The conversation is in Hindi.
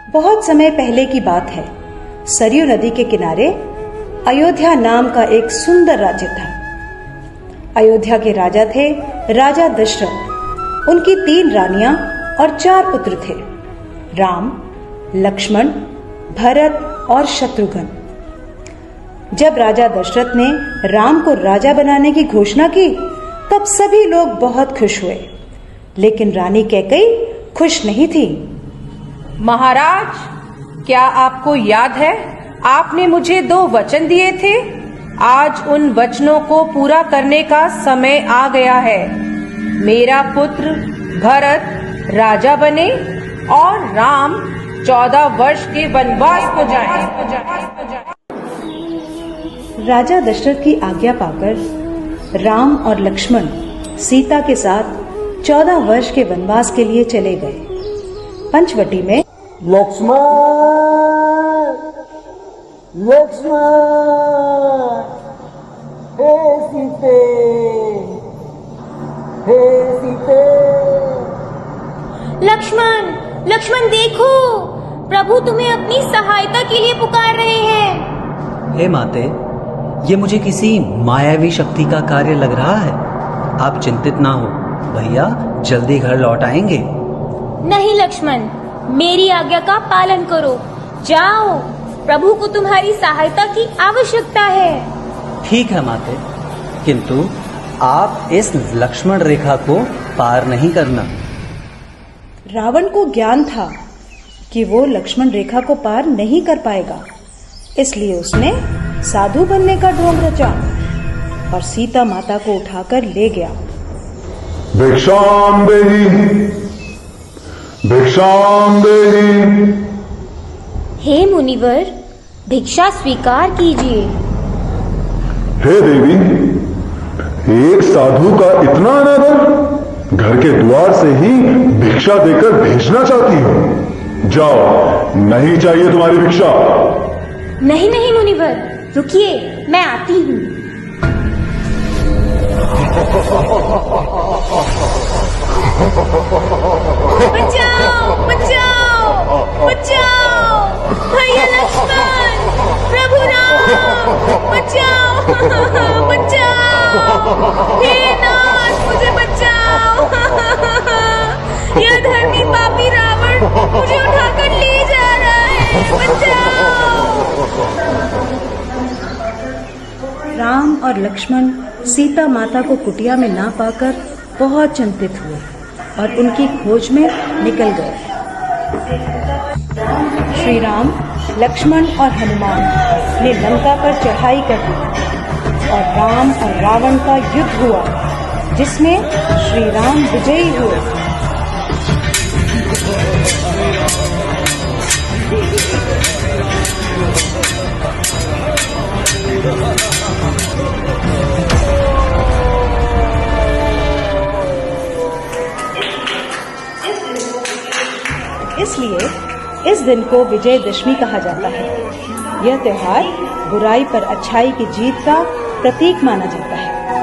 बहुत समय पहले की बात है। सरयू नदी के किनारे अयोध्या नाम का एक सुंदर राज्य था। अयोध्या के राजा थे राजा दशरथ। उनकी 3 रानियां और 4 पुत्र थे, राम, लक्ष्मण, भरत और शत्रुघ्न। जब राजा दशरथ ने राम को राजा बनाने की घोषणा की, तब सभी लोग बहुत खुश हुए, लेकिन रानी कैकेयी खुश नहीं थी। महाराज, क्या आपको याद है आपने मुझे 2 वचन दिए थे? आज उन वचनों को पूरा करने का समय आ गया है। मेरा पुत्र भरत राजा बने और राम 14 वर्ष के वनवास को जाए। राजा दशरथ की आज्ञा पाकर राम और लक्ष्मण सीता के साथ 14 वर्ष के वनवास के लिए चले गए। पंचवटी में लक्ष्मण, लक्ष्मण, हे सीते, हे सीते। लक्ष्मण, लक्ष्मण देखो, प्रभु तुम्हें अपनी सहायता के लिए पुकार रहे हैं। हे माते, ये मुझे किसी मायावी शक्ति का कार्य लग रहा है। आप चिंतित ना हो, भैया जल्दी घर लौट आएंगे। नहीं लक्ष्मण, मेरी आज्ञा का पालन करो। जाओ, प्रभु को तुम्हारी सहायता की आवश्यकता है। ठीक है माते, किंतु आप इस लक्ष्मण रेखा को पार नहीं करना। रावण को ज्ञान था कि वो लक्ष्मण रेखा को पार नहीं कर पाएगा, इसलिए उसने साधु बनने का ढोंग रचा और सीता माता को उठाकर ले गया। भिक्षाम देहि, भिक्षाम देहि। हे मुनिवर, भिक्षा स्वीकार कीजिए। हे देवी, एक साधु का इतना अनादर, घर के द्वार से ही भिक्षा देकर भेजना चाहती हो। जाओ, नहीं चाहिए तुम्हारी भिक्षा। नहीं नहीं मुनिवर, रुकिए, मैं आती हूँ। बचाओ, बचाओ, बचाओ, भैया लक्ष्मण, प्रभु राम, बचाओ, बचाओ, हे नाथ, मुझे बचाओ। यह धर्मी पापी रावण मुझे उठाकर ले जा रहा है, बचाओ। राम और लक्ष्मण सीता माता को कुटिया में ना पाकर बहुत चिंतित हुए और उनकी खोज में निकल गए। श्री राम, लक्ष्मण और हनुमान ने लंका पर चढ़ाई कर दी और राम और रावण का युद्ध हुआ, जिसमें श्री राम विजयी हुए। इसलिए इस दिन को विजयदशमी कहा जाता है। यह त्योहार बुराई पर अच्छाई की जीत का प्रतीक माना जाता है।